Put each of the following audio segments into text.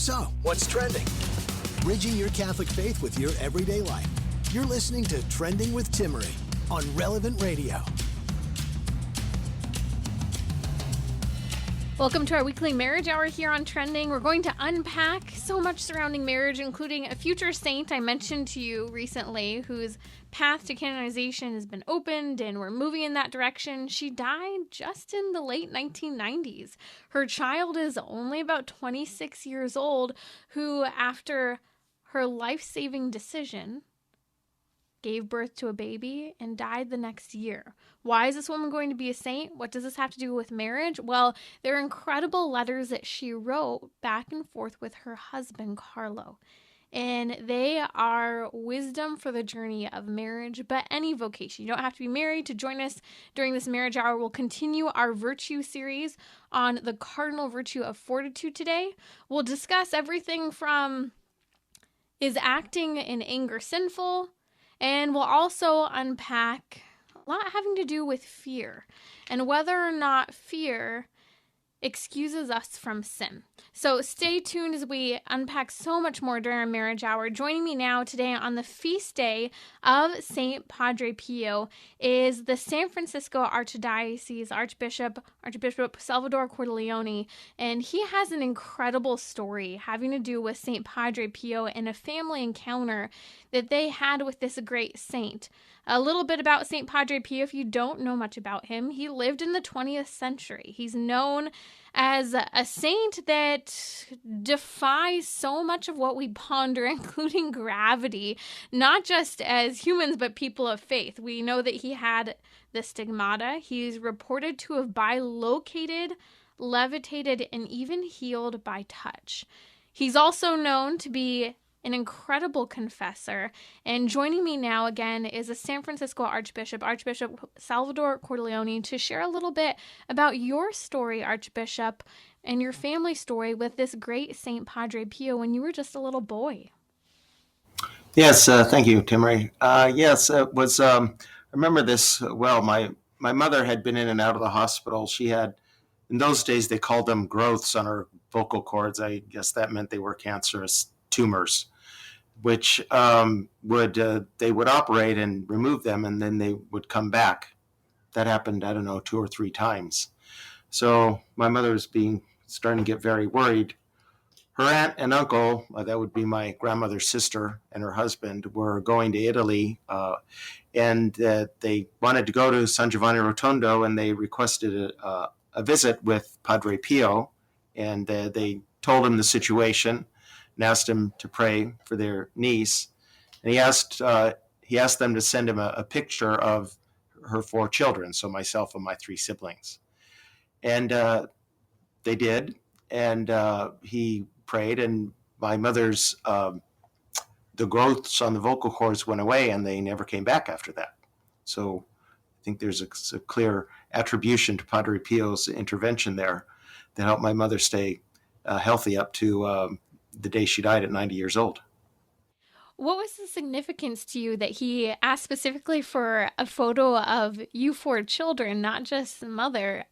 So, what's trending? Bridging your Catholic faith with your everyday life. You're listening to Trending with Timmerie on Relevant Radio. Welcome to our weekly marriage hour here on Trending. We're going to unpack so much surrounding marriage, including a future saint I mentioned to you recently, whose path to canonization has been opened, and we're moving in that direction. She died just in the late 1990s. Her child is only about 26 years old, who, after her life-saving decision, gave birth to a baby and died the next year. Why is this woman going to be a saint? What does this have to do with marriage? Well, there are incredible letters that she wrote back and forth with her husband, Carlo. And they are wisdom for the journey of marriage, but any vocation. You don't have to be married to join us during this marriage hour. We'll continue our virtue series on the cardinal virtue of fortitude today. We'll discuss everything from, is acting in anger sinful? And we'll also unpack a lot having to do with fear and whether or not fear excuses us from sin. So stay tuned as we unpack so much more during our marriage hour. Joining me now today on the feast day of St. Padre Pio is the San Francisco Archdiocese Archbishop Salvador Cordileone, and he has an incredible story having to do with St. Padre Pio and a family encounter that they had with this great saint. A little bit about St. Padre Pio, if you don't know much about him. He lived in the 20th century. He's known as a saint that defies so much of what we ponder, including gravity, not just as humans, but people of faith. We know that he had the stigmata. He's reported to have bilocated, levitated, and even healed by touch. He's also known to be an incredible confessor. And joining me now again is a San Francisco Archbishop Salvador Cordileone, to share a little bit about your story, Archbishop, and your family story with this great Saint Padre Pio when you were just a little boy. Yes, thank you, Timmerie. Yes, it was. I remember this well. My mother had been in and out of the hospital. She had, in those days, they called them growths on her vocal cords. I guess that meant they were cancerous tumors, which they would operate and remove them, and then they would come back. That happened, 2 or 3 times. So my mother was starting to get very worried. Her aunt and uncle, that would be my grandmother's sister and her husband, were going to Italy, and they wanted to go to San Giovanni Rotondo, and they requested a visit with Padre Pio, and they told him the situation and asked him to pray for their niece. And he asked them to send him a picture of her 4 children, so myself and my 3 siblings. And they did, and he prayed, and my mother's, the growths on the vocal cords went away, and they never came back after that. So I think there's a clear attribution to Padre Pio's intervention there that helped my mother stay healthy up to the day she died at 90 years old. What was the significance to you that he asked specifically for a photo of you 4 children, not just the mother?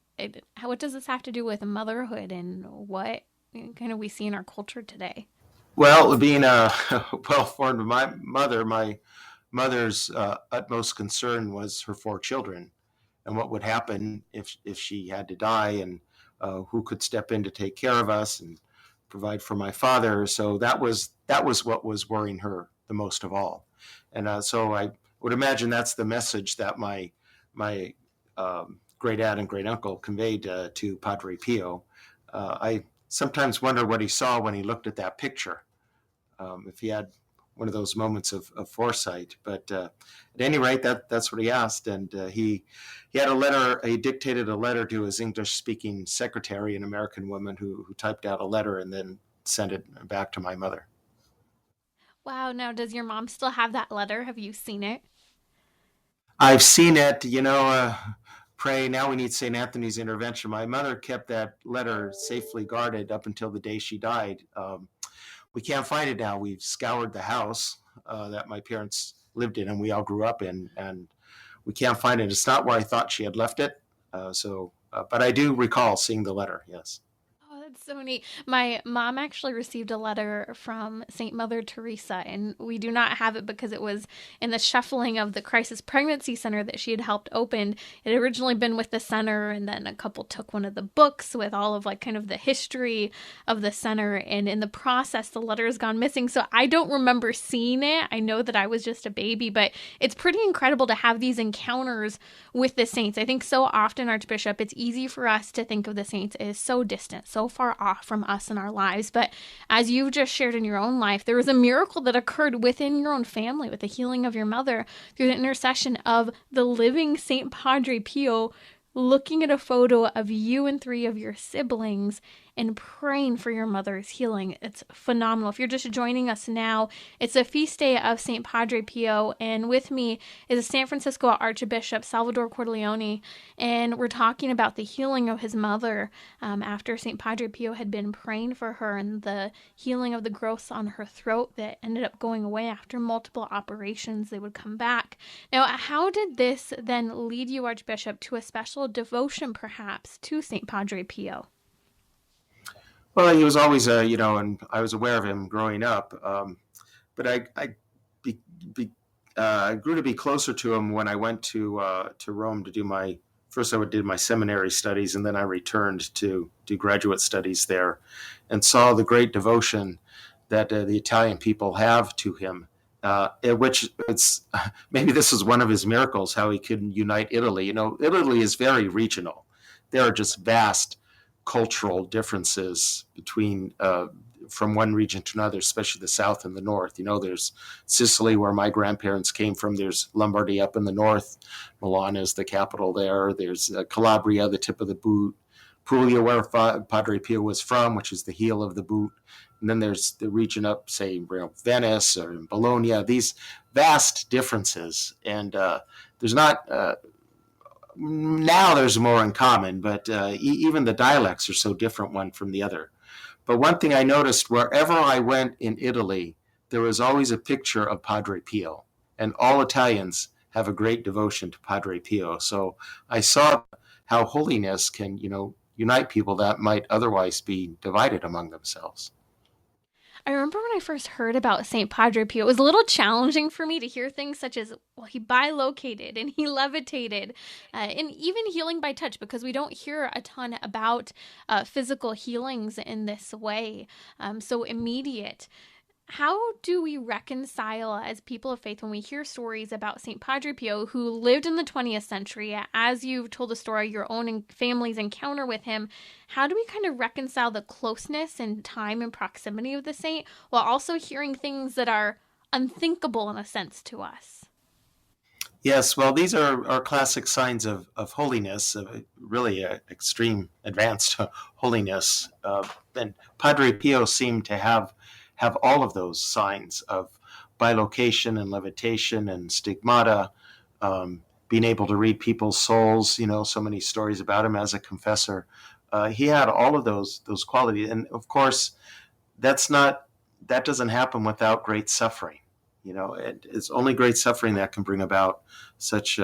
What does this have to do with motherhood and what kind of we see in our culture today? Well, being well-formed my mother's utmost concern was her 4 children and what would happen if she had to die, and who could step in to take care of us and provide for my father. So that was what was worrying her the most of all. And so I would imagine that's the message that my great aunt and great uncle conveyed to Padre Pio. I sometimes wonder what he saw when he looked at that picture, if he had one of those moments of foresight. But at any rate, that's what he asked. And he had a letter. He dictated a letter to his English-speaking secretary, an American woman who typed out a letter and then sent it back to my mother. Wow. Now, does your mom still have that letter? Have you seen it? I've seen it. Pray, now we need St. Anthony's intervention. My mother kept that letter safely guarded up until the day she died. We can't find it now. We've scoured the house that my parents lived in and we all grew up in, and we can't find it. It's not where I thought she had left it. But I do recall seeing the letter, yes. Oh, that's So neat. My mom actually received a letter from St. Mother Teresa, and we do not have it because it was in the shuffling of the Crisis Pregnancy Center that she had helped open. It had originally been with the center, and then a couple took one of the books with all of kind of the history of the center, and in the process, the letter has gone missing. So I don't remember seeing it. I know that I was just a baby, but it's pretty incredible to have these encounters with the saints. I think so often, Archbishop, it's easy for us to think of the saints as so distant, so far off from us in our lives. But as you've just shared in your own life, there was a miracle that occurred within your own family with the healing of your mother through the intercession of the living Saint Padre Pio, looking at a photo of you and 3 of your siblings and praying for your mother's healing. It's phenomenal. If you're just joining us now, it's a feast day of St. Padre Pio, and with me is a San Francisco Archbishop, Salvador Cordileone, and we're talking about the healing of his mother after St. Padre Pio had been praying for her, and the healing of the growths on her throat that ended up going away after multiple operations. They would come back. Now, how did this then lead you, Archbishop, to a special devotion, perhaps, to St. Padre Pio? Well, he was always, and I was aware of him growing up. But I grew to be closer to him when I went to Rome to do first I did my seminary studies, and then I returned to do graduate studies there, and saw the great devotion that the Italian people have to him. Which maybe this is one of his miracles, how he could unite Italy. Italy is very regional. There are just vast cultural differences between from one region to another, especially the south and the north. There's Sicily, where my grandparents came from. There's Lombardy up in the north. Milan is the capital there. There's Calabria, the tip of the boot. Puglia, where Padre Pio was from, which is the heel of the boot. And then there's the region up, say, Venice or Bologna. These vast differences. And there's not... now there's more in common, but even the dialects are so different one from the other. But one thing I noticed, wherever I went in Italy, there was always a picture of Padre Pio, and all Italians have a great devotion to Padre Pio. So I saw how holiness can, unite people that might otherwise be divided among themselves. I remember when I first heard about St. Padre Pio, it was a little challenging for me to hear things such as, well, he bilocated and he levitated, and even healing by touch, because we don't hear a ton about physical healings in this way, so immediate. How do we reconcile as people of faith when we hear stories about St. Padre Pio, who lived in the 20th century, as you've told the story, your own family's encounter with him? How do we kind of reconcile the closeness and time and proximity of the saint while also hearing things that are unthinkable in a sense to us? Yes, well, these are classic signs of holiness, of really extreme advanced holiness. And Padre Pio seemed to have all of those signs of bilocation and levitation and stigmata, being able to read people's souls. So many stories about him as a confessor. He had all of those qualities, and of course, that doesn't happen without great suffering. It's only great suffering that can bring about such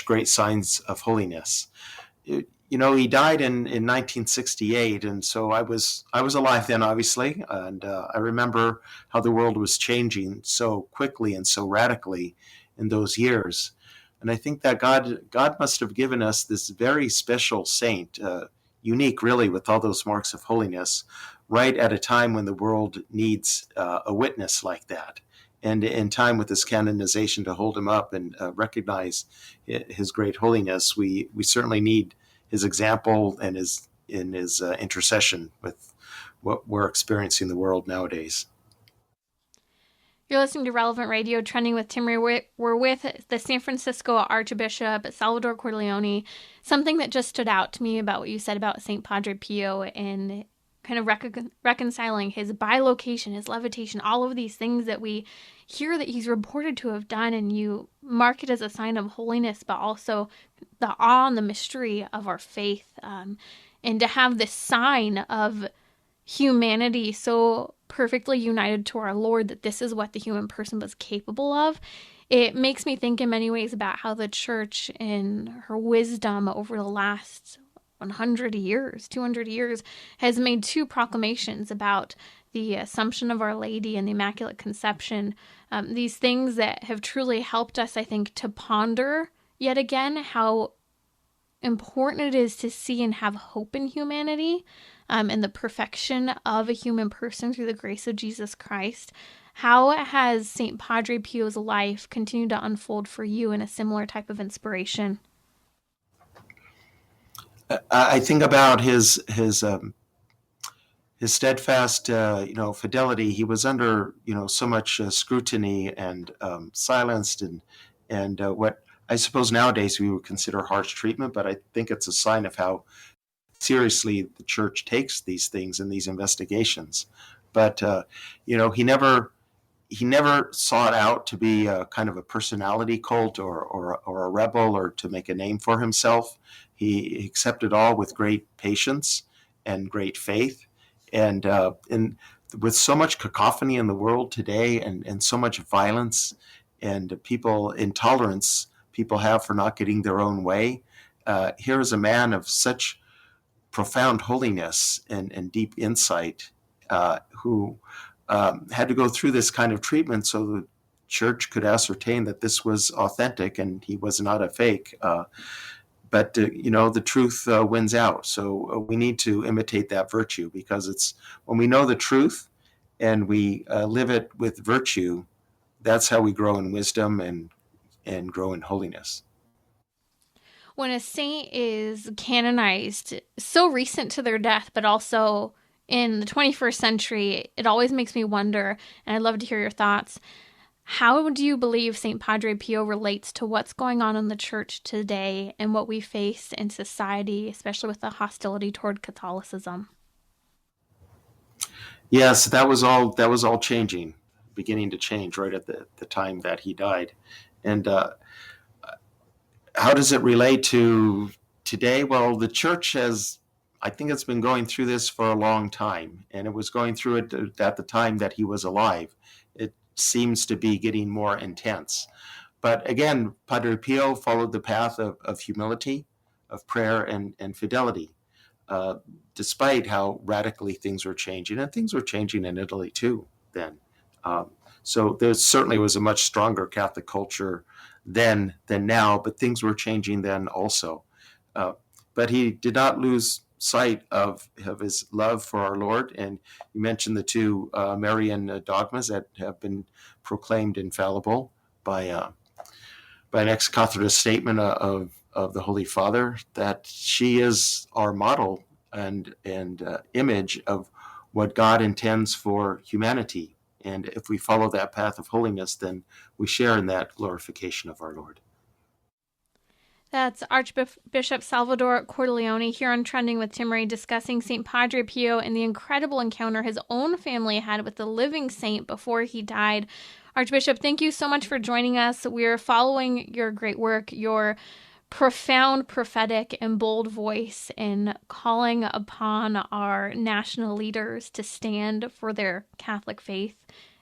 great signs of holiness. He died in 1968, and so I was alive then, obviously, and I remember how the world was changing so quickly and so radically in those years. And I think that God must have given us this very special saint, unique really with all those marks of holiness, right at a time when the world needs a witness like that. And in time with this canonization to hold him up and recognize his great holiness, we certainly need his example and his intercession with what we're experiencing in the world nowadays. You're listening to Relevant Radio, Trending with Timmerie. We're with the San Francisco Archbishop, Salvatore Cordileone. Something that just stood out to me about what you said about St. Padre Pio and kind of reconciling his bilocation, his levitation, all of these things that we hear that he's reported to have done, and you mark it as a sign of holiness, but also the awe and the mystery of our faith, and to have this sign of humanity so perfectly united to our Lord that this is what the human person was capable of. It makes me think in many ways about how the church, in her wisdom over the last 100 years, 200 years, has made 2 proclamations about the Assumption of Our Lady and the Immaculate Conception. These things that have truly helped us, I think, to ponder yet again how important it is to see and have hope in humanity, and the perfection of a human person through the grace of Jesus Christ. How has St. Padre Pio's life continued to unfold for you in a similar type of inspiration? I think about his steadfast, fidelity. He was under, so much scrutiny and silenced, and what I suppose nowadays we would consider harsh treatment. But I think it's a sign of how seriously the church takes these things and these investigations. But he never sought out to be a kind of a personality cult or a rebel or to make a name for himself. He accepted all with great patience and great faith. And with so much cacophony in the world today and so much violence and intolerance people have for not getting their own way, here is a man of such profound holiness and deep insight who had to go through this kind of treatment so the church could ascertain that this was authentic and he was not a fake. But the truth wins out. So we need to imitate that virtue, because it's when we know the truth and we live it with virtue, that's how we grow in wisdom and grow in holiness. When a saint is canonized, so recent to their death, but also in the 21st century, it always makes me wonder, and I'd love to hear your thoughts. How do you believe St. Padre Pio relates to what's going on in the church today and what we face in society, especially with the hostility toward Catholicism? Yes, that was all changing, beginning to change right at the time that he died. And how does it relate to today? Well, the church I think it's been going through this for a long time, and it was going through it at the time that he was alive. It seems to be getting more intense. But again, Padre Pio followed the path of humility, of prayer, and fidelity, despite how radically things were changing. And things were changing in Italy too then. So there certainly was a much stronger Catholic culture then than now, but things were changing then also. But he did not lose sight of his love for our Lord. And you mentioned the 2 Marian dogmas that have been proclaimed infallible by an ex cathedra statement of the Holy Father, that she is our model and image of what God intends for humanity. And if we follow that path of holiness, then we share in that glorification of our Lord. That's Archbishop Salvador Cordileone here on Trending with Timmerie, discussing St. Padre Pio and the incredible encounter his own family had with the living saint before he died. Archbishop, thank you so much for joining us. We're following your great work, your profound, prophetic, and bold voice in calling upon our national leaders to stand for their Catholic faith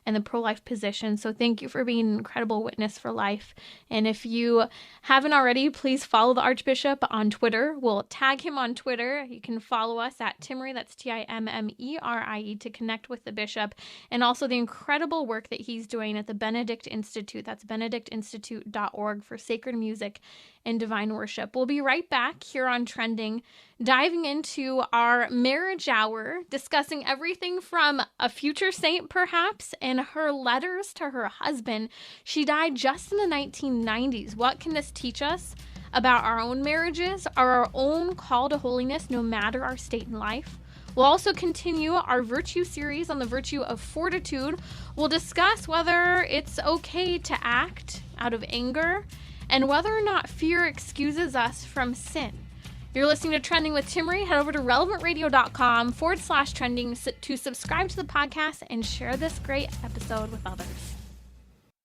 and the pro-life position. So thank you for being an incredible witness for life. And if you haven't already, please follow the Archbishop on Twitter. We'll tag him on Twitter. You can follow us at Timmerie, that's Timmerie, to connect with the bishop, and also the incredible work that he's doing at the Benedict Institute. That's benedictinstitute.org for sacred music and divine worship. We'll be right back here on Trending, diving into our marriage hour, discussing everything from a future saint, perhaps, and her letters to her husband. She died just in the 1990s. What can this teach us about our own marriages, our own call to holiness, no matter our state in life? We'll also continue our virtue series on the virtue of fortitude. We'll discuss whether it's okay to act out of anger and whether or not fear excuses us from sin. You're listening to Trending with Timmerie. Head over to relevantradio.com/trending to subscribe to the podcast and share this great episode with others.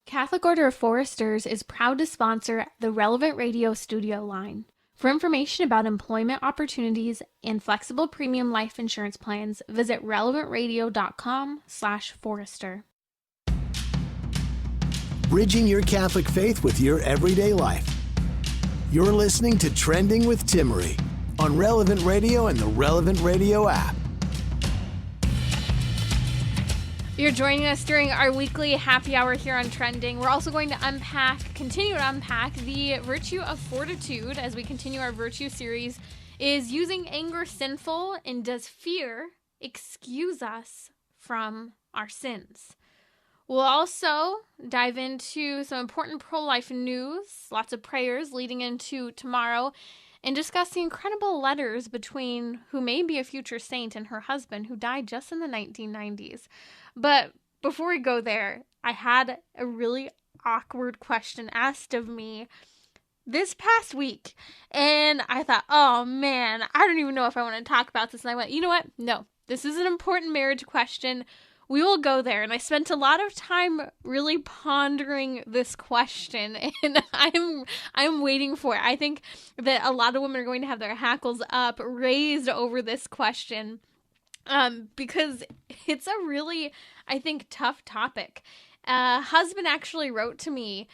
Catholic Order of Foresters is proud to sponsor the Relevant Radio studio line. For information about employment opportunities and flexible premium life insurance plans, visit relevantradio.com/forester. Bridging your Catholic faith with your everyday life. You're listening to Trending with Timmerie on Relevant Radio and the Relevant Radio app. You're joining us during our weekly happy hour here on Trending. We're also going to continue to unpack the virtue of fortitude as we continue our virtue series. Is using anger sinful, and does fear excuse us from our sins? We'll also dive into some important pro-life news, lots of prayers leading into tomorrow, and discuss the incredible letters between who may be a future saint and her husband, who died just in the 1990s. But before we go there, I had a really awkward question asked of me this past week, and I thought, oh man, I don't even know if I want to talk about this. And I went, you know what? No, this is an important marriage question. We will go there. And I spent a lot of time really pondering this question, and I'm waiting for it. I think that a lot of women are going to have their hackles up, raised over this question, because it's a really, I think, tough topic. Husband actually wrote an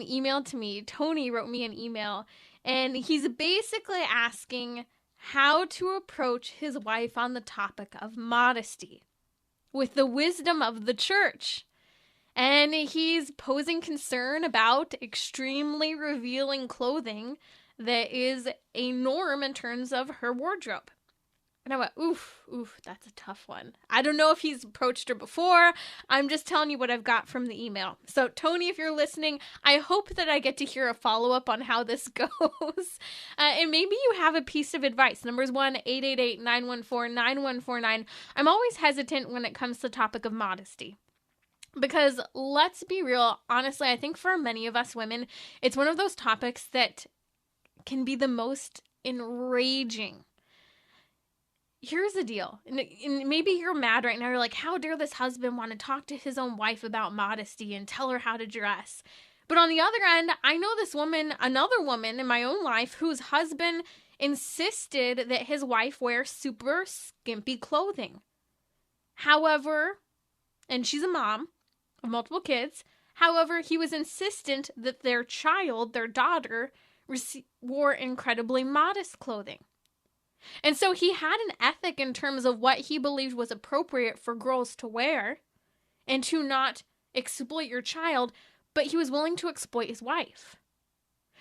email to me. Tony wrote me an email, and he's basically asking how to approach his wife on the topic of modesty with the wisdom of the church. And he's posing concern about extremely revealing clothing that is a norm in terms of her wardrobe. And I went, oof, that's a tough one. I don't know if he's approached her before. I'm just telling you what I've got from the email. So, Tony, if you're listening, I hope that I get to hear a follow-up on how this goes. And maybe you have a piece of advice. Number is 1-888-914-9149. I'm always hesitant when it comes to the topic of modesty. Because let's be real, honestly, I think for many of us women, it's one of those topics that can be the most enraging. Here's the deal, and maybe you're mad right now. You're like, how dare this husband want to talk to his own wife about modesty and tell her how to dress? But on the other end, I know another woman in my own life, whose husband insisted that his wife wear super skimpy clothing. However, and she's a mom of multiple kids. However, he was insistent that their daughter, wore incredibly modest clothing. And so he had an ethic in terms of what he believed was appropriate for girls to wear and to not exploit your child, but he was willing to exploit his wife.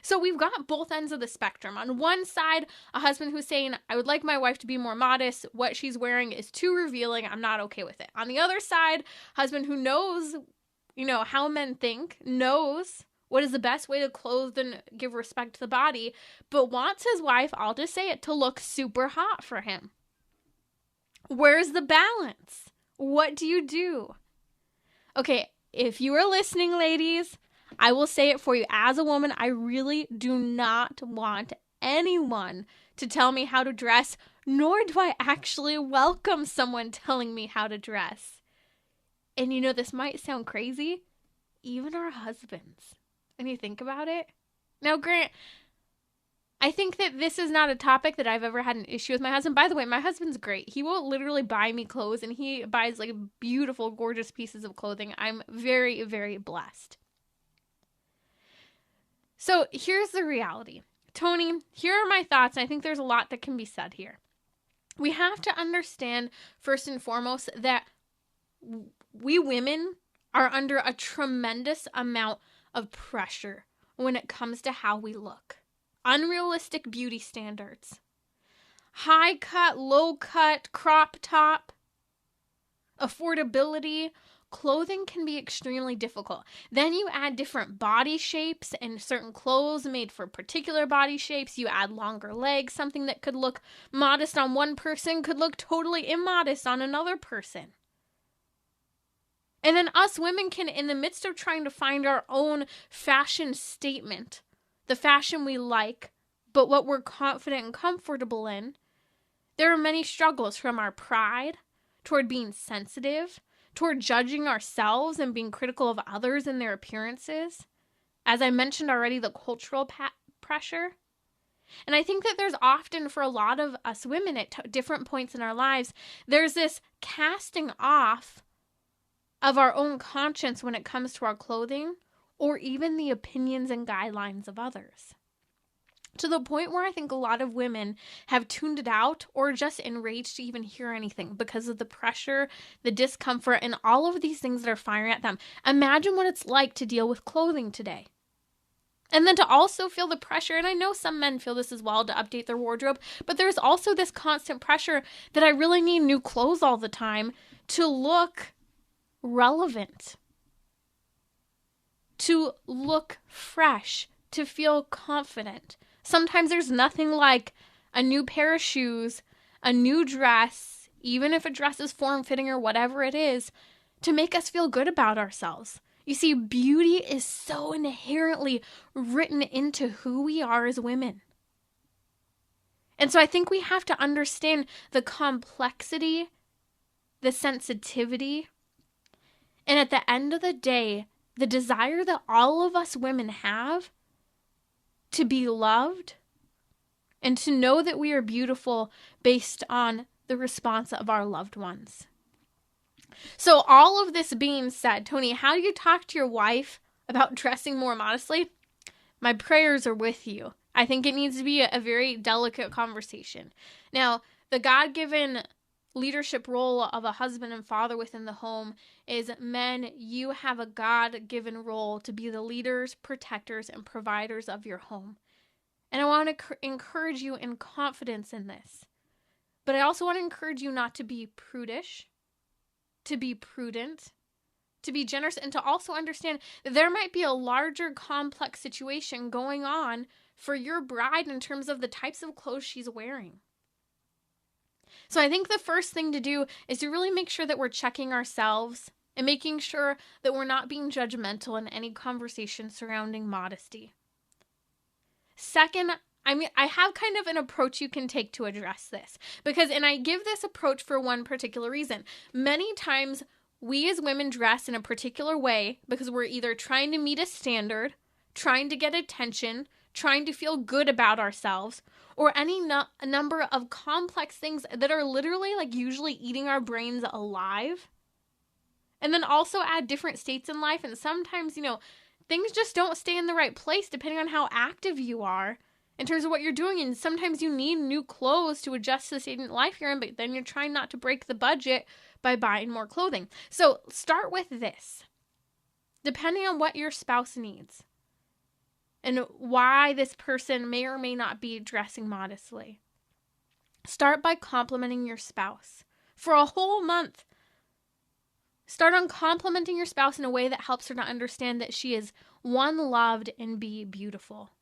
So we've got both ends of the spectrum. On one side, a husband who's saying, I would like my wife to be more modest. What she's wearing is too revealing. I'm not okay with it. On the other side, husband who knows, how men think, knows what is the best way to clothe and give respect to the body, but wants his wife, I'll just say it, to look super hot for him. Where's the balance? What do you do? Okay, if you are listening, ladies, I will say it for you. As a woman, I really do not want anyone to tell me how to dress, nor do I actually welcome someone telling me how to dress. And this might sound crazy, even our husbands. And you think about it. Now, Grant, I think that this is not a topic that I've ever had an issue with my husband. By the way, my husband's great. He will literally buy me clothes, and he buys beautiful, gorgeous pieces of clothing. I'm very, very blessed. So here's the reality. Tony, here are my thoughts. I think there's a lot that can be said here. We have to understand, first and foremost, that we women are under a tremendous amount of pressure when it comes to how we look. Unrealistic beauty standards. High cut, low cut, crop top. Affordability. Clothing can be extremely difficult. Then you add different body shapes and certain clothes made for particular body shapes. You add longer legs. Something that could look modest on one person could look totally immodest on another person. And then us women can, in the midst of trying to find our own fashion statement, the fashion we like, but what we're confident and comfortable in, there are many struggles, from our pride, toward being sensitive, toward judging ourselves and being critical of others and their appearances. As I mentioned already, the cultural pressure. And I think that there's often, for a lot of us women at different points in our lives, there's this casting off of our own conscience when it comes to our clothing, or even the opinions and guidelines of others. to the point where I think a lot of women have tuned it out or just enraged to even hear anything because of the pressure, the discomfort, and all of these things that are firing at them. Imagine what it's like to deal with clothing today. And then to also feel the pressure, and I know some men feel this as well, to update their wardrobe, but there's also this constant pressure that I really need new clothes all the time to look relevant, to look fresh, to feel confident. Sometimes there's nothing like a new pair of shoes, a new dress, even if a dress is form-fitting or whatever it is, to make us feel good about ourselves. You see, beauty is so inherently written into who we are as women. And so I think we have to understand the complexity, the sensitivity, and at the end of the day, the desire that all of us women have to be loved and to know that we are beautiful based on the response of our loved ones. So all of this being said, Tony, how do you talk to your wife about dressing more modestly? My prayers are with you. I think it needs to be a very delicate conversation. Now, the God-given leadership role of a husband and father within the home is, men, you have a God-given role to be the leaders, protectors, and providers of your home. And I want to encourage you in confidence in this. But I also want to encourage you not to be prudish, to be prudent, to be generous, and to also understand that there might be a larger complex situation going on for your bride in terms of the types of clothes she's wearing. So I think the first thing to do is to really make sure that we're checking ourselves and making sure that we're not being judgmental in any conversation surrounding modesty. Second, I have kind of an approach you can take to address this, and I give this approach for one particular reason. Many times we as women dress in a particular way because we're either trying to meet a standard, trying to get attention, trying to feel good about ourselves, or any number of complex things that are literally like usually eating our brains alive. And then also add different states in life, and sometimes, things just don't stay in the right place depending on how active you are in terms of what you're doing. And sometimes you need new clothes to adjust to the state of life you're in, but then you're trying not to break the budget by buying more clothing. So start with this. Depending on what your spouse needs and why this person may or may not be dressing modestly, start by complimenting your spouse for a whole month. Start on complimenting your spouse in a way that helps her to understand that she is, one, loved, and B, beautiful.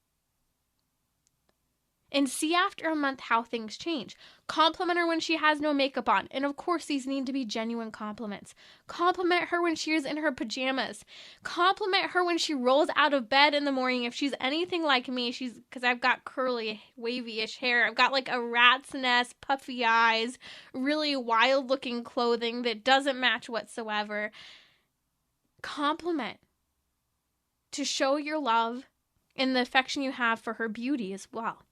And see after a month how things change. Compliment her when she has no makeup on. And of course, these need to be genuine compliments. Compliment her when she is in her pajamas. Compliment her when she rolls out of bed in the morning. If she's anything like me, because I've got curly, wavy-ish hair. I've got like a rat's nest, puffy eyes, really wild-looking clothing that doesn't match whatsoever. Compliment to show your love and the affection you have for her beauty as well.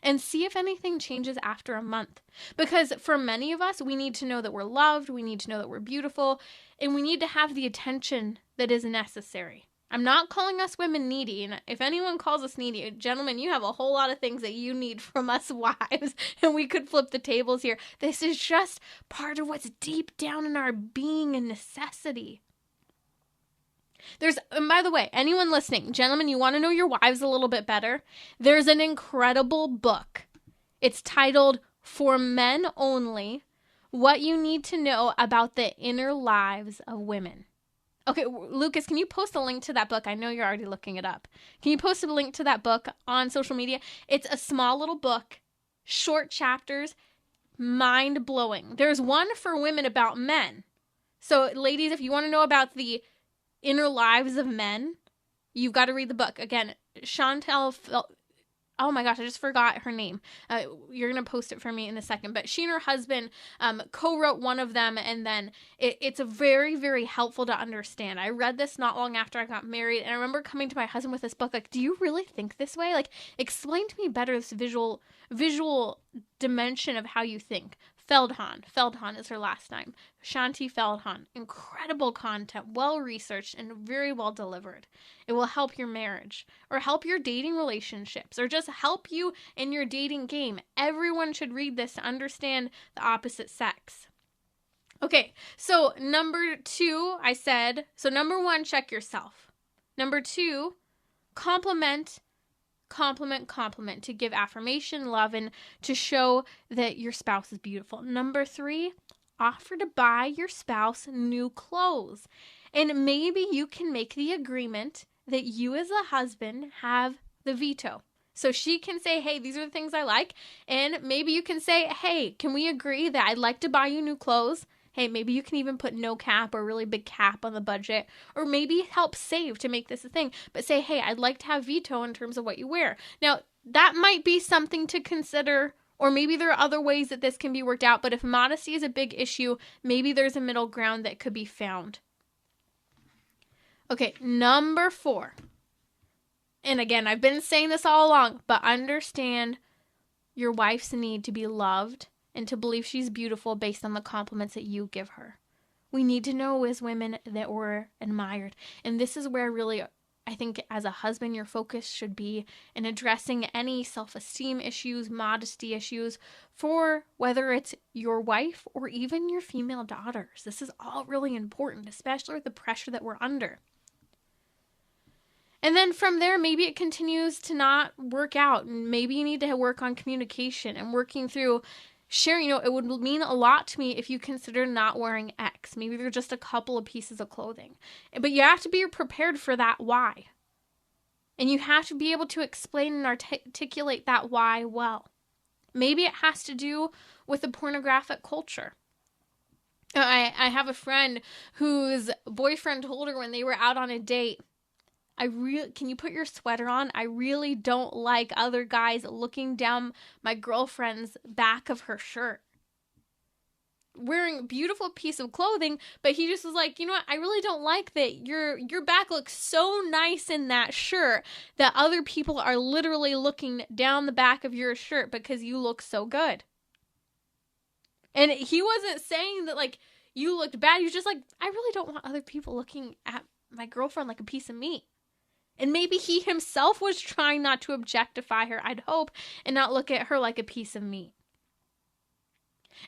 And see if anything changes after a month. Because for many of us, we need to know that we're loved, we need to know that we're beautiful, and we need to have the attention that is necessary. I'm not calling us women needy, and if anyone calls us needy, gentlemen, you have a whole lot of things that you need from us wives, and we could flip the tables here. This is just part of what's deep down in our being and necessity. And by the way, anyone listening, gentlemen, you want to know your wives a little bit better? There's an incredible book. It's titled For Men Only, What You Need to Know About the Inner Lives of Women. Okay, Lucas, can you post a link to that book? I know you're already looking it up. Can you post a link to that book on social media? It's a small little book, short chapters, mind-blowing. There's one for women about men. So, ladies, if you want to know about the inner lives of men, you've got to read the book. Again, oh my gosh, I just forgot her name. You're going to post it for me in a second. But she and her husband co-wrote one of them, and then it's a very, very helpful to understand. I read this not long after I got married, and I remember coming to my husband with this book, like, do you really think this way? Like, explain to me better this visual dimension of how you think. Feldhahn. Feldhahn is her last name. Shanti Feldhahn. Incredible content, well-researched and very well delivered. It will help your marriage or help your dating relationships or just help you in your dating game. Everyone should read this to understand the opposite sex. Okay, so number 2, I said, so number 1, check yourself. Number 2, compliment to give affirmation, love, and to show that your spouse is beautiful. Number 3, offer to buy your spouse new clothes. And maybe you can make the agreement that you as a husband have the veto. So she can say, hey, these are the things I like. And maybe you can say, hey, can we agree that I'd like to buy you new clothes? Hey, maybe you can even put no cap or a really big cap on the budget, or maybe help save to make this a thing. But say, hey, I'd like to have veto in terms of what you wear. Now, that might be something to consider, or maybe there are other ways that this can be worked out. But if modesty is a big issue, maybe there's a middle ground that could be found. Okay, number 4. And again, I've been saying this all along, but understand your wife's need to be loved and to believe she's beautiful based on the compliments that you give her. We need to know as women that we're admired. And this is where really, I think as a husband, your focus should be in addressing any self-esteem issues, modesty issues for whether it's your wife or even your female daughters. This is all really important, especially with the pressure that we're under. And then from there, maybe it continues to not work out. And maybe you need to work on communication and working through sharing. It would mean a lot to me if you consider not wearing X. Maybe they're just a couple of pieces of clothing. But you have to be prepared for that why. And you have to be able to explain and articulate that why well. Maybe it has to do with the pornographic culture. I have a friend whose boyfriend told her when they were out on a date, can you put your sweater on? I really don't like other guys looking down my girlfriend's back of her shirt. Wearing a beautiful piece of clothing, but he just was like, you know what? I really don't like that your back looks so nice in that shirt that other people are literally looking down the back of your shirt because you look so good. And he wasn't saying that like you looked bad. He was just like, I really don't want other people looking at my girlfriend like a piece of meat. And maybe he himself was trying not to objectify her, I'd hope, and not look at her like a piece of meat.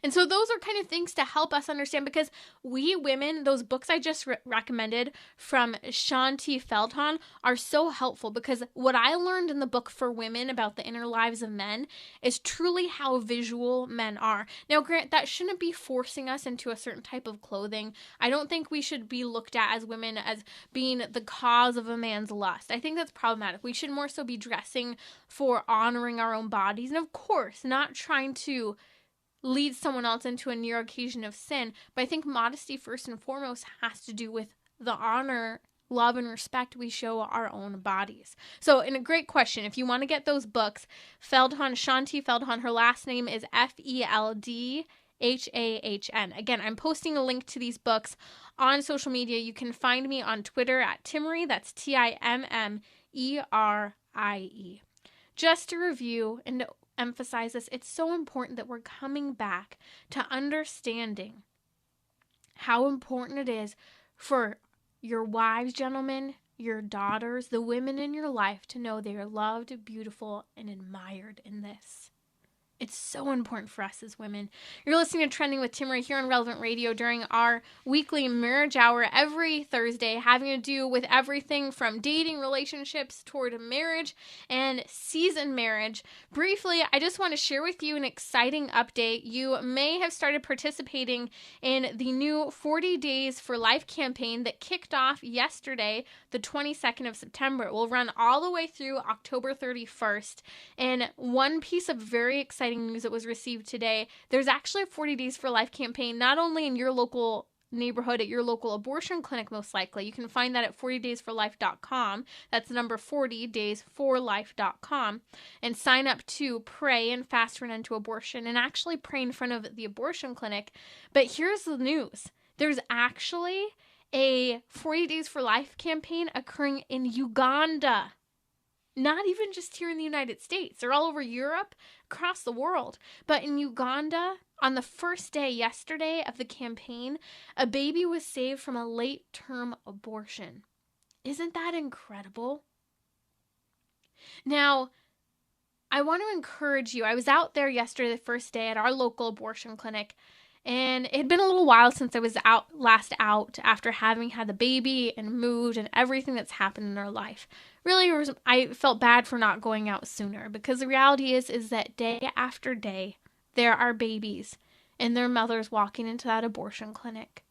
And so those are kind of things to help us understand, because we women, those books I just recommended from Shanti Feldhahn are so helpful, because what I learned in the book for women about the inner lives of men is truly how visual men are. Now, Grant, that shouldn't be forcing us into a certain type of clothing. I don't think we should be looked at as women as being the cause of a man's lust. I think that's problematic. We should more so be dressing for honoring our own bodies, and of course, not trying to lead someone else into a near occasion of sin. But I think modesty, first and foremost, has to do with the honor, love, and respect we show our own bodies. So, in a great question, if you want to get those books, Shanti Feldhahn, her last name is Feldhahn. Again, I'm posting a link to these books on social media. You can find me on Twitter at Timmerie. That's Timmerie. Just to review and to emphasize this, it's so important that we're coming back to understanding how important it is for your wives, gentlemen, your daughters, the women in your life to know they are loved, beautiful, and admired in this. It's so important for us as women. You're listening to Trending with Timmerie here on Relevant Radio during our weekly marriage hour every Thursday, having to do with everything from dating, relationships, toward marriage and seasoned marriage. Briefly, I just want to share with you an exciting update. You may have started participating in the new 40 Days for Life campaign that kicked off yesterday, the 22nd of September. It will run all the way through October 31st. And one piece of very exciting news that was received today, there's actually a 40 Days for Life campaign, not only in your local neighborhood at your local abortion clinic, most likely. You can find that at 40daysforlife.com. That's the number 40daysforlife.com, and sign up to pray and fast for an end to abortion and actually pray in front of the abortion clinic. But here's the news. There's actually a 40 Days for Life campaign occurring in Uganda. Not even just here in the United States. They're all over Europe, across the world. But in Uganda, On the first day yesterday of the campaign, a baby was saved from a late-term abortion. Isn't that incredible? Now, I want to encourage you. I was out there yesterday, the first day at our local abortion clinic, and it had been a little while since I was last out after having had the baby and moved and everything that's happened in our life. Really, I felt bad for not going out sooner, because the reality is that day after day, there are babies and their mothers walking into that abortion clinic.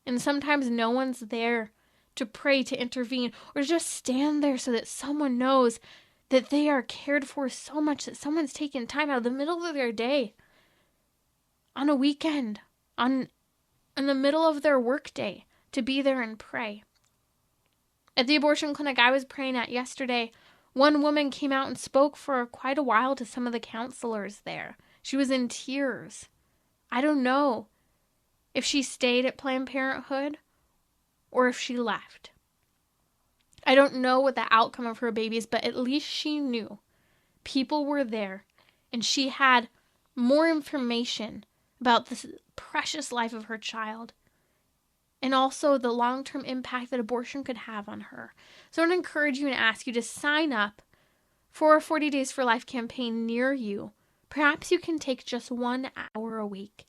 And sometimes no one's there to pray, to intervene, or to just stand there so that someone knows that they are cared for so much, that someone's taking time out of the middle of their day, on a weekend, in the middle of their workday, to be there and pray. At the abortion clinic I was praying at yesterday, one woman came out and spoke for quite a while to some of the counselors there. She was in tears. I don't know if she stayed at Planned Parenthood or if she left. I don't know what the outcome of her baby is, but at least she knew people were there and she had more information about this precious life of her child, and also the long-term impact that abortion could have on her. So I want to encourage you and ask you to sign up for a 40 Days for Life campaign near you. Perhaps you can take just 1 hour a week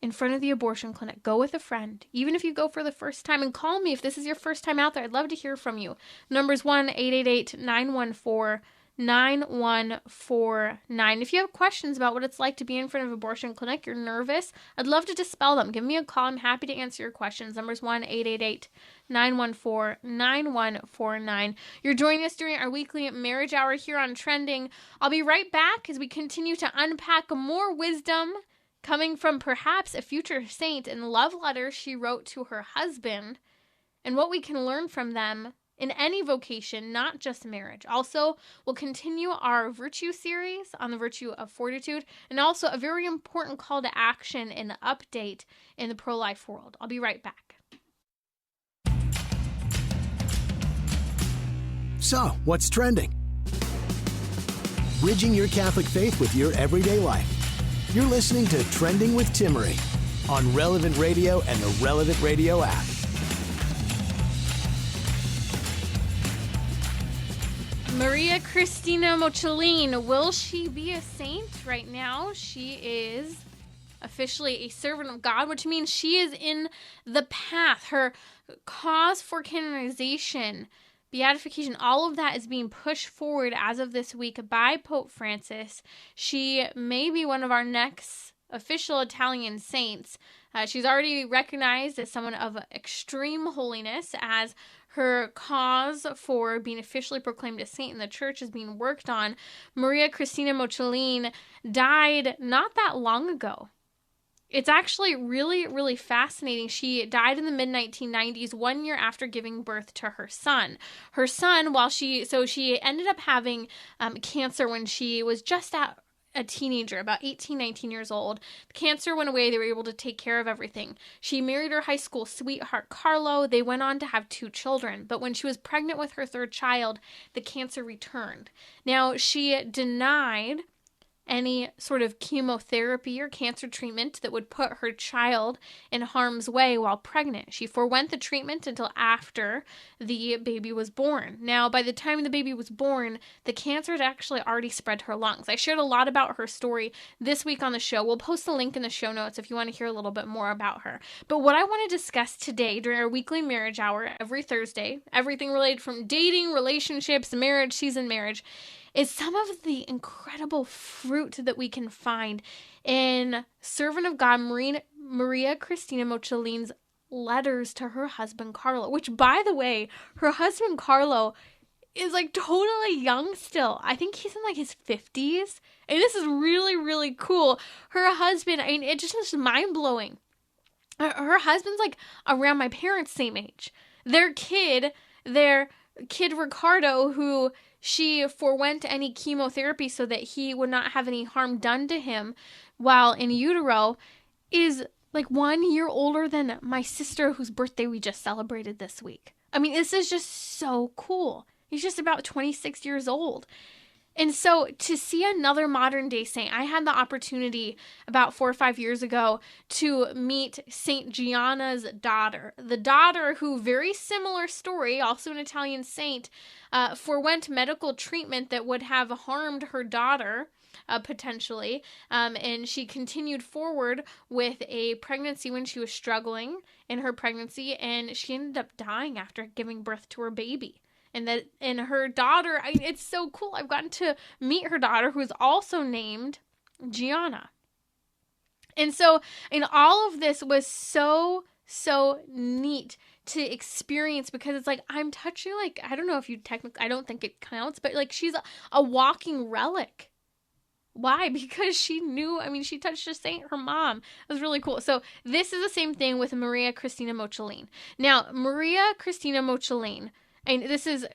in front of the abortion clinic. Go with a friend, even if you go for the first time, and call me if this is your first time out there. I'd love to hear from you. Number's 1-888-914-9149. If you have questions about what it's like to be in front of an abortion clinic, you're nervous, I'd love to dispel them. Give me a call. I'm happy to answer your questions. Number's 1-888-914-9149. You're joining us during our weekly marriage hour here on Trending. I'll be right back as we continue to unpack more wisdom coming from perhaps a future saint and love letters she wrote to her husband, and what we can learn from them in any vocation, not just marriage. Also, we'll continue our virtue series on the virtue of fortitude, and also a very important call to action and update in the pro-life world. I'll be right back. So, what's trending? Bridging your Catholic faith with your everyday life. You're listening to Trending with Timmerie on Relevant Radio and the Relevant Radio app. Maria Cristina Mocellin, will she be a saint? Right now, she is officially a servant of God, which means she is in the path. Her cause for canonization, beatification, all of that is being pushed forward as of this week by Pope Francis. She may be one of our next official Italian saints. She's already recognized as someone of extreme holiness, as her cause for being officially proclaimed a saint in the church is being worked on. Maria Cristina Mocellin died not that long ago. It's actually really, really fascinating. She died in the mid-1990s, 1 year after giving birth to her son. Her son, she ended up having cancer when she was just a teenager, about 18, 19 years old. The cancer went away. They were able to take care of everything. She married her high school sweetheart, Carlo. They went on to have 2 children. But when she was pregnant with her 3rd child, the cancer returned. Now, she denied any sort of chemotherapy or cancer treatment that would put her child in harm's way while pregnant. She forewent the treatment until after the baby was born. Now, by the time the baby was born, the cancer had actually already spread to her lungs. I shared a lot about her story this week on the show. We'll post a link in the show notes if you want to hear a little bit more about her. But what I want to discuss today during our weekly marriage hour every Thursday, everything related from dating, relationships, marriage, season marriage, is some of the incredible fruit that we can find in servant of God Maria Cristina Mocellin's letters to her husband Carlo, which, by the way, her husband Carlo is like totally young still. I think he's in like his 50s, and this is really, really cool. Her husband, I mean, it just is mind-blowing. Her husband's like around my parents' same age. Their kid Ricardo, who she forewent any chemotherapy so that he would not have any harm done to him while in utero, is like 1 year older than my sister, whose birthday we just celebrated this week. I mean, this is just so cool. He's just about 26 years old. And so to see another modern day saint, I had the opportunity about 4 or 5 years ago to meet Saint Gianna's daughter. The daughter who, very similar story, also an Italian saint, forewent medical treatment that would have harmed her daughter, potentially. And she continued forward with a pregnancy when she was struggling in her pregnancy, and she ended up dying after giving birth to her baby. And her daughter, it's so cool. I've gotten to meet her daughter, who is also named Gianna. And so, all of this was so neat to experience, because it's like, I'm touching, like, I don't know if you technically, I don't think it counts, but like, she's a walking relic. Why? Because she knew, she touched a saint, her mom. It was really cool. So this is the same thing with Maria Cristina Mocellin. Now, Maria Cristina Mocellin, and this is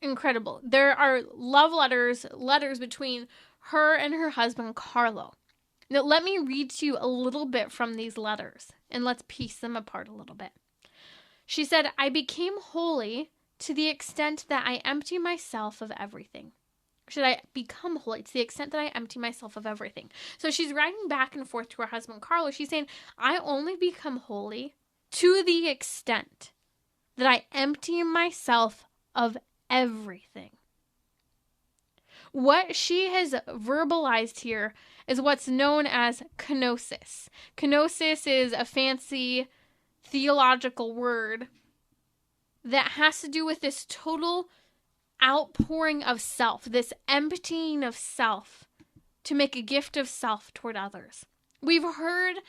incredible. There are love letters between her and her husband, Carlo. Now, let me read to you a little bit from these letters, and let's piece them apart a little bit. She said, I became holy to the extent that I empty myself of everything. Should I become holy to the extent that I empty myself of everything? So she's writing back and forth to her husband, Carlo. She's saying, I only become holy to the extent that I empty myself of everything. What she has verbalized here is what's known as kenosis. Kenosis is a fancy theological word that has to do with this total outpouring of self, this emptying of self to make a gift of self toward others. We've heard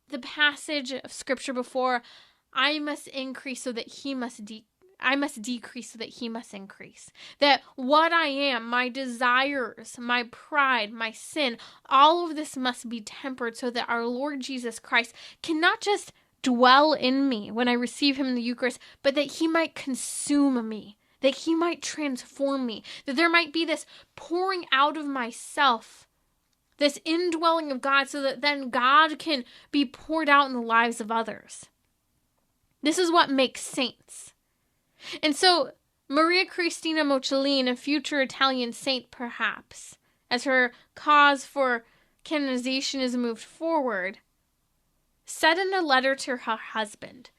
the passage of scripture before, I must increase so that I must decrease so that he must increase. That what I am, my desires, my pride, my sin, all of this must be tempered so that our Lord Jesus Christ can not just dwell in me when I receive him in the Eucharist, but that he might consume me, that he might transform me, that there might be this pouring out of myself, this indwelling of God, so that then God can be poured out in the lives of others. This is what makes saints. And so Maria Cristina Mocellin, a future Italian saint perhaps, as her cause for canonization is moved forward, said in a letter to her husband,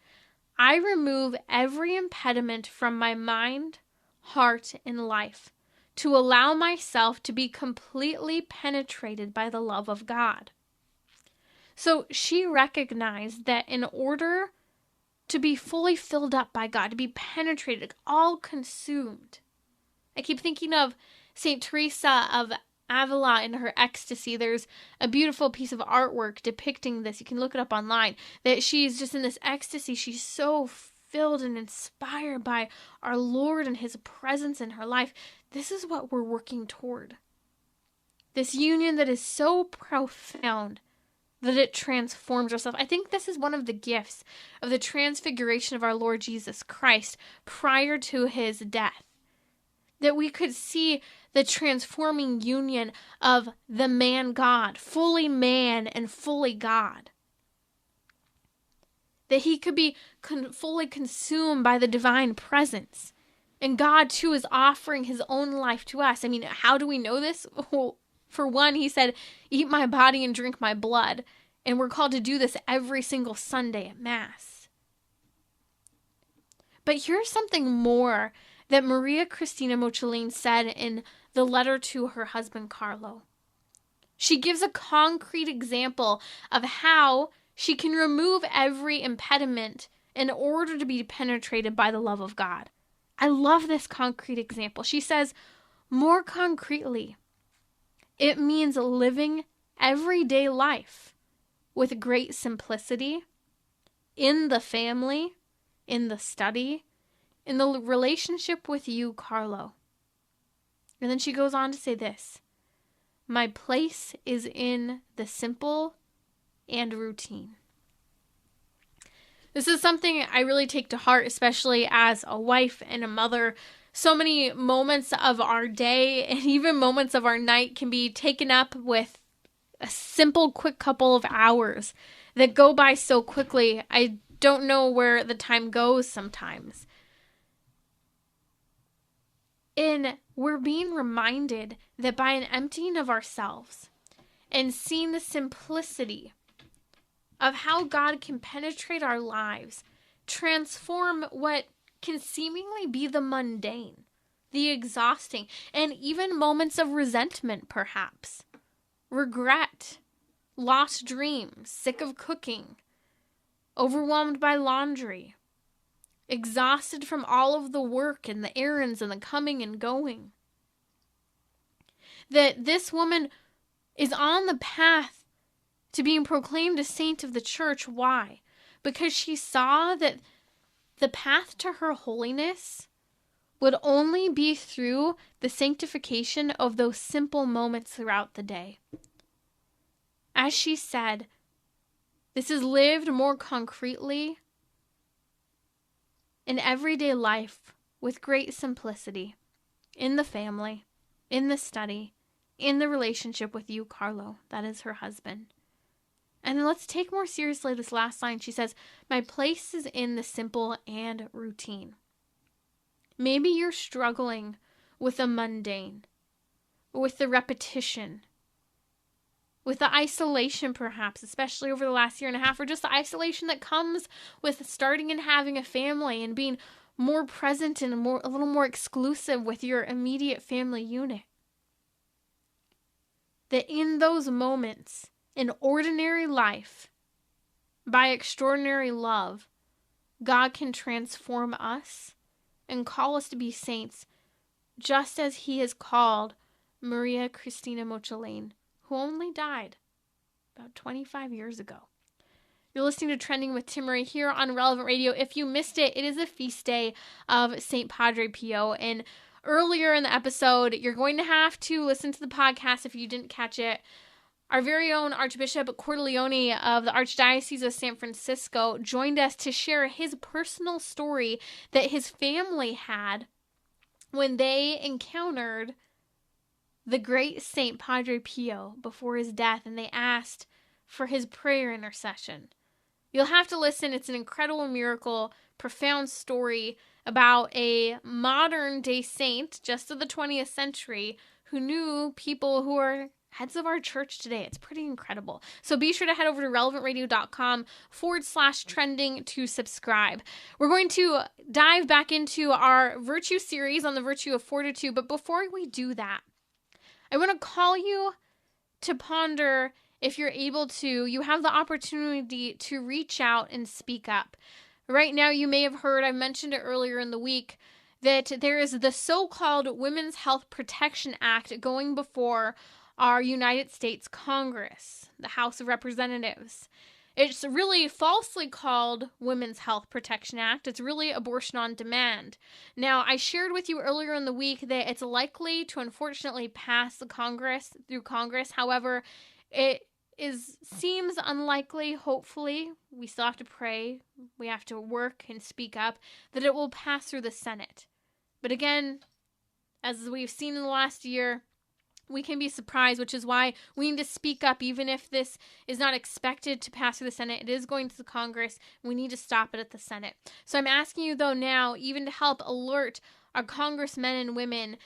I remove every impediment from my mind, heart, and life to allow myself to be completely penetrated by the love of God. So she recognized that in order to be fully filled up by God, to be penetrated, all consumed. I keep thinking of St. Teresa of Avila in her ecstasy. There's a beautiful piece of artwork depicting this. You can look it up online. That she's just in this ecstasy. She's so filled and inspired by our Lord and his presence in her life. This is what we're working toward. This union that is so profound that it transforms ourselves. I think this is one of the gifts of the transfiguration of our Lord Jesus Christ prior to his death. That we could see the transforming union of the man God, fully man and fully God. That he could be fully consumed by the divine presence. And God, too, is offering his own life to us. How do we know this? Well, for one, he said, eat my body and drink my blood. And we're called to do this every single Sunday at Mass. But here's something more that Maria Cristina Mocellin said in the letter to her husband, Carlo. She gives a concrete example of how she can remove every impediment in order to be penetrated by the love of God. I love this concrete example. She says, more concretely, it means living everyday life with great simplicity in the family, in the study, in the relationship with you, Carlo. And then she goes on to say this, my place is in the simple and routine. This is something I really take to heart, especially as a wife and a mother. So many moments of our day and even moments of our night can be taken up with a simple, quick couple of hours that go by so quickly. I don't know where the time goes sometimes. And we're being reminded that by an emptying of ourselves and seeing the simplicity of how God can penetrate our lives, transform what can seemingly be the mundane, the exhausting, and even moments of resentment, perhaps, regret, lost dreams, sick of cooking, overwhelmed by laundry, exhausted from all of the work and the errands and the coming and going. That this woman is on the path to being proclaimed a saint of the church. Why? Because she saw that the path to her holiness would only be through the sanctification of those simple moments throughout the day. As she said, this is lived more concretely in everyday life with great simplicity, in the family, in the study, in the relationship with you, Carlo. That is her husband. And then let's take more seriously this last line. She says, my place is in the simple and routine. Maybe you're struggling with the mundane, with the repetition, with the isolation perhaps, especially over the last year and a half, or just the isolation that comes with starting and having a family and being more present and a little more exclusive with your immediate family unit. That in those moments, in ordinary life, by extraordinary love, God can transform us and call us to be saints, just as he has called Maria Cristina Mocellin, who only died about 25 years ago. You're listening to Trending with Timmerie here on Relevant Radio. If you missed it, it is a feast day of St. Padre Pio. And earlier in the episode, you're going to have to listen to the podcast if you didn't catch it. Our very own Archbishop Cordileone of the Archdiocese of San Francisco joined us to share his personal story that his family had when they encountered the great Saint Padre Pio before his death, and they asked for his prayer intercession. You'll have to listen. It's an incredible miracle, profound story about a modern day saint just of the 20th century who knew people who are heads of our church today. It's pretty incredible. So be sure to head over to relevantradio.com/trending to subscribe. We're going to dive back into our virtue series on the virtue of fortitude. But before we do that, I want to call you to ponder, if you're able to, you have the opportunity to reach out and speak up. Right now, you may have heard, I mentioned it earlier in the week, that there is the so-called Women's Health Protection Act going before our United States Congress, the House of Representatives. It's really falsely called Women's Health Protection Act. It's really abortion on demand. Now, I shared with you earlier in the week that it's likely to unfortunately pass through Congress. However, it seems unlikely, hopefully. We still have to pray. We have to work and speak up that it will pass through the Senate. But again, as we've seen in the last year, we can be surprised, which is why we need to speak up. Even if this is not expected to pass through the Senate, it is going to the Congress. We need to stop it at the Senate. So I'm asking you, though, now, even to help alert our congressmen and women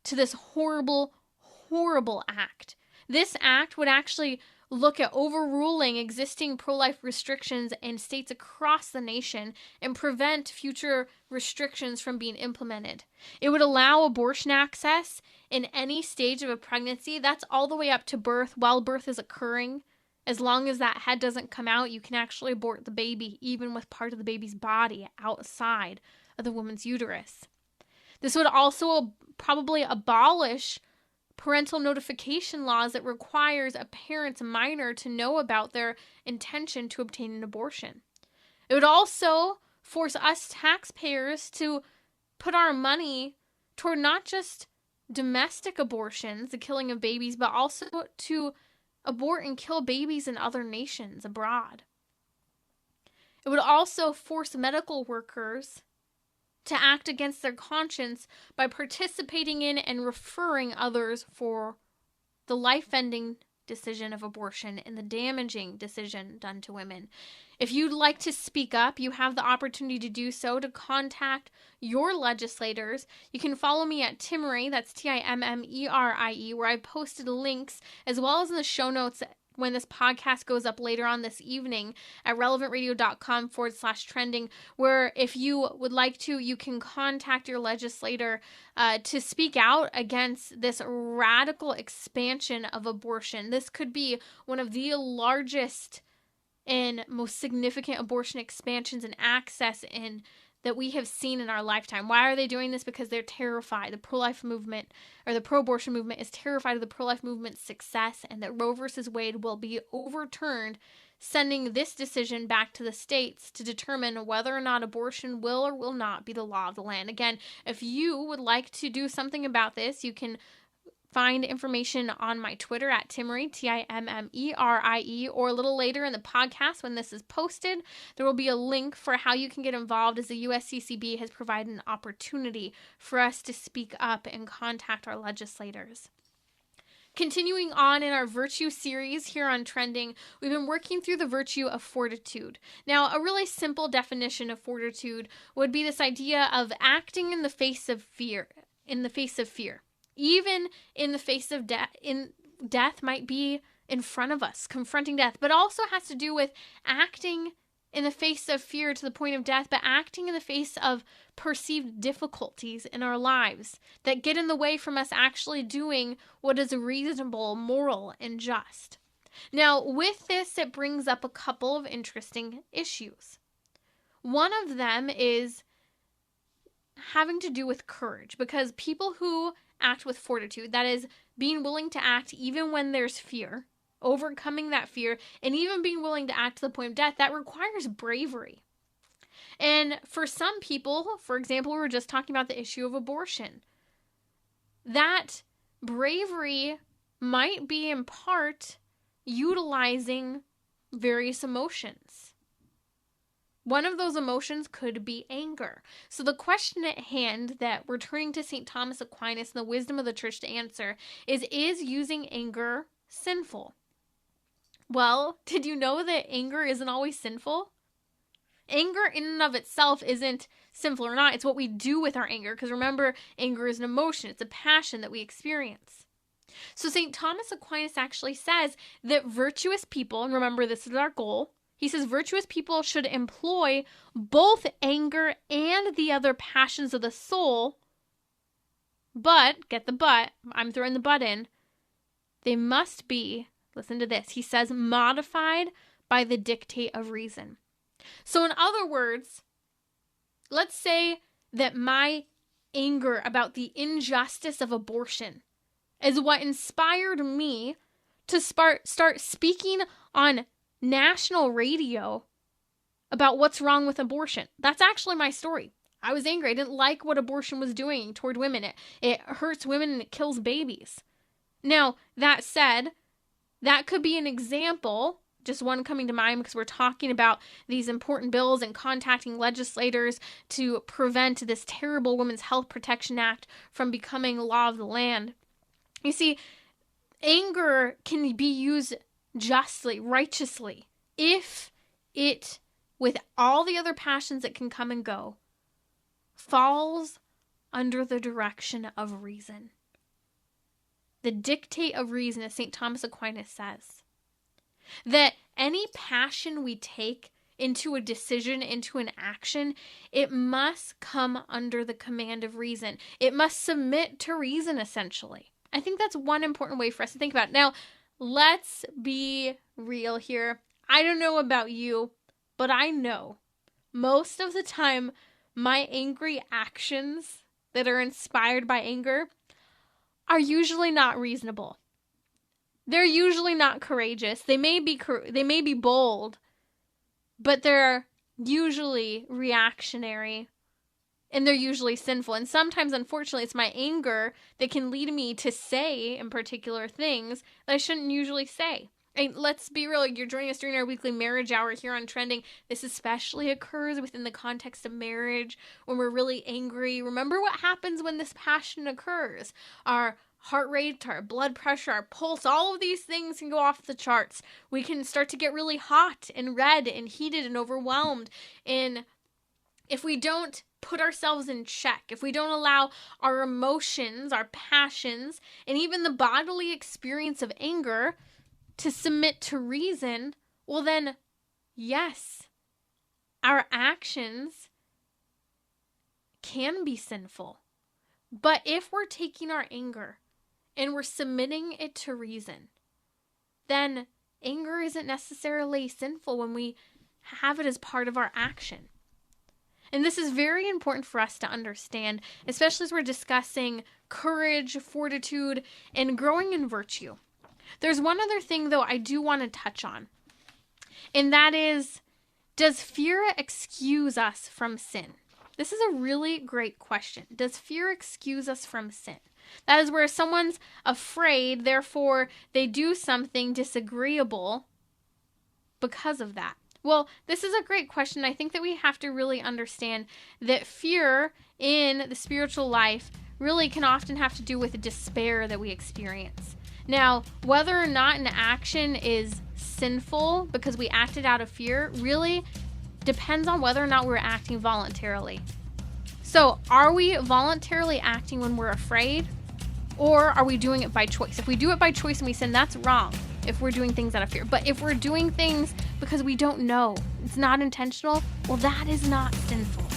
to this horrible, horrible act. This act would actually look at overruling existing pro-life restrictions in states across the nation and prevent future restrictions from being implemented. It would allow abortion access in any stage of a pregnancy. That's all the way up to birth, while birth is occurring. As long as that head doesn't come out, you can actually abort the baby, even with part of the baby's body outside of the woman's uterus. This would also probably abolish parental notification laws that requires a parent's minor to know about their intention to obtain an abortion. It would also force us taxpayers to put our money toward not just domestic abortions, the killing of babies, but also to abort and kill babies in other nations abroad. It would also force medical workers to act against their conscience by participating in and referring others for the life-ending decision of abortion and the damaging decision done to women. If you'd like to speak up, you have the opportunity to do so, to contact your legislators. You can follow me at Timmerie, that's Timmerie, where I posted links as well as in the show notes when this podcast goes up later on this evening at relevantradio.com/trending, where if you would like to, you can contact your legislator to speak out against this radical expansion of abortion. This could be one of the largest and most significant abortion expansions and access in that we have seen in our lifetime. Why are they doing this? Because they're terrified. The pro-life movement, or the pro-abortion movement, is terrified of the pro-life movement's success and that Roe versus Wade will be overturned, sending this decision back to the states to determine whether or not abortion will or will not be the law of the land. Again, if you would like to do something about this, you can find information on my Twitter at Timmerie, Timmerie, or a little later in the podcast when this is posted, there will be a link for how you can get involved, as the USCCB has provided an opportunity for us to speak up and contact our legislators. Continuing on in our virtue series here on Trending, we've been working through the virtue of fortitude. Now, a really simple definition of fortitude would be this idea of acting in the face of fear, even in the face of death. Death might be in front of us, confronting death, but also has to do with acting in the face of fear to the point of death, but acting in the face of perceived difficulties in our lives that get in the way from us actually doing what is reasonable, moral, and just. Now, with this, it brings up a couple of interesting issues. One of them is having to do with courage, because people who act with fortitude, that is, being willing to act even when there's fear, overcoming that fear, and even being willing to act to the point of death, that requires bravery. And for some people, for example, we were just talking about the issue of abortion, that bravery might be in part utilizing various emotions. One of those emotions could be anger. So the question at hand that we're turning to St. Thomas Aquinas and the wisdom of the church to answer is using anger sinful? Well, did you know that anger isn't always sinful? Anger in and of itself isn't sinful or not. It's what we do with our anger. Because remember, anger is an emotion. It's a passion that we experience. So St. Thomas Aquinas actually says that virtuous people, and remember this is our goal, he says virtuous people should employ both anger and the other passions of the soul, but, get the but, I'm throwing the but in, they must be, listen to this, he says, modified by the dictate of reason. So in other words, let's say that my anger about the injustice of abortion is what inspired me to start speaking on national radio about what's wrong with abortion. That's actually my story. I was angry. I didn't like what abortion was doing toward women. It hurts women and it kills babies. Now, that said, that could be an example, just one coming to mind because we're talking about these important bills and contacting legislators to prevent this terrible Women's Health Protection Act from becoming law of the land. You see, anger can be used justly, righteously, if it, with all the other passions that can come and go, falls under the direction of reason. The dictate of reason, as St. Thomas Aquinas says, that any passion we take into a decision, into an action, it must come under the command of reason. It must submit to reason, essentially. I think that's one important way for us to think about it. Now, let's be real here. I don't know about you, but I know most of the time my angry actions that are inspired by anger are usually not reasonable. They're usually not courageous. They may be bold, but they're usually reactionary and they're usually sinful. And sometimes, unfortunately, it's my anger that can lead me to say in particular things that I shouldn't usually say. And let's be real, you're joining us during our weekly marriage hour here on Trending. This especially occurs within the context of marriage when we're really angry. Remember what happens when this passion occurs. Our heart rate, our blood pressure, our pulse, all of these things can go off the charts. We can start to get really hot and red and heated and overwhelmed. And if we don't put ourselves in check, if we don't allow our emotions, our passions, and even the bodily experience of anger to submit to reason, well then, yes, our actions can be sinful. But if we're taking our anger and we're submitting it to reason, then anger isn't necessarily sinful when we have it as part of our action. And this is very important for us to understand, especially as we're discussing courage, fortitude, and growing in virtue. There's one other thing, though, I do want to touch on, and that is, does fear excuse us from sin? This is a really great question. Does fear excuse us from sin? That is where someone's afraid, therefore they do something disagreeable because of that. Well, this is a great question. I think that we have to really understand that fear in the spiritual life really can often have to do with the despair that we experience. Now, whether or not an action is sinful because we acted out of fear really depends on whether or not we're acting voluntarily. So, are we voluntarily acting when we're afraid, or are we doing it by choice? If we do it by choice and we sin, that's wrong if we're doing things out of fear. But if we're doing things because we don't know, it's not intentional, well, that is not sinful.